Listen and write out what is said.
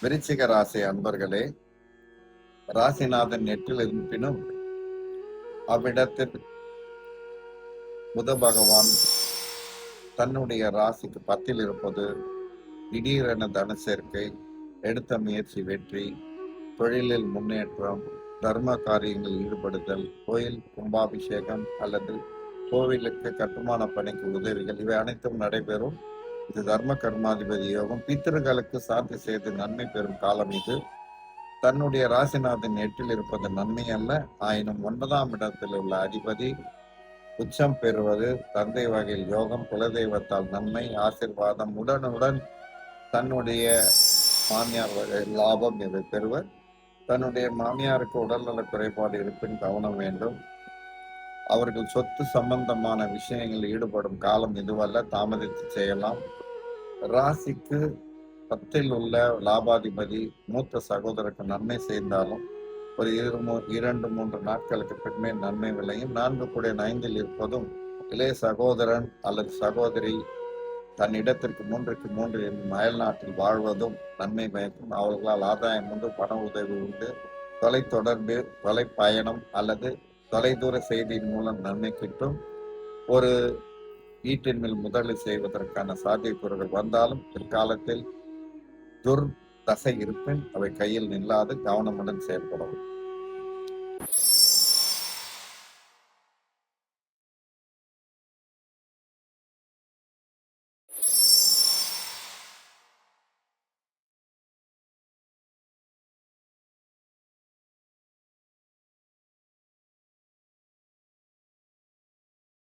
விருச்சிக ராசி அன்பர்களே, ராசிநாதன் எட்டில் இருப்பினும் அவ்விடத்தில் புத பகவான் தன்னுடைய ராசிக்கு 10 இருப்பது திடீரென தன சேர்க்கை, எடுத்த முயற்சி வெற்றி, தொழிலில் முன்னேற்றம், தர்ம காரியங்களில் ஈடுபடுதல், கோயில் கும்பாபிஷேகம் அல்லது கோவிலுக்கு கட்டுமான பணிக்கு உதவிகள், இவை அனைத்தும் நடைபெறும். இது தர்ம கர்மாதிபதி யோகம். பித்திருக்களுக்கு சாந்தி செய்து நன்மை பெறும் காலம் இது. தன்னுடைய ராசிநாதன் 8 இருப்பது நன்மை அல்ல. ஆயினும் 9ஆம் இடத்தில் உள்ள அதிபதி உச்சம் பெறுவது தந்தை வகையில் யோகம், குலதெய்வத்தால் நன்மை, ஆசீர்வாதம், உடனுடன் தன்னுடைய மாமியார் வகை லாபம் இவை பெறுவர். தன்னுடைய மாமியாருக்கு உடல்நல குறைபாடு இருப்பின் கவனம் வேண்டும். அவர்கள் சொத்து சம்பந்தமான விஷயங்களில் ஈடுபடும் காலம் இதுவல்ல, தாமதித்து செய்யலாம். ராசிக்கு 10 உள்ள லாபாதிபதி மூத்த சகோதரருக்கு நன்மை செய்தாலும் ஒரு 2-3 நாட்களுக்கு பின்னே நன்மை விளையும். 4 கூட 5 இருப்பதும் இளைய சகோதரன் அல்லது சகோதரி தன் இடத்திற்கு 3க்கு 3 அயல் நாட்டில் வாழ்வதும் நன்மை பயக்கும். அவர்களால் ஆதாயம் உண்டு, பண உதவி உண்டு. தொலைத்தொடர்பு, தொலைப்பயணம் அல்லது தொலைதூர செய்தியின் மூலம் நன்மை கிட்டும். ஒரு வீட்டின் மேல் முதலீடு செய்வதற்கான சாத்தியக்கூறுகள் வந்தாலும் பிற்காலத்தில் துர் தசை இருப்பின் அவை கையில் நில்லாது, கவனமுடன் செயல்படவும்.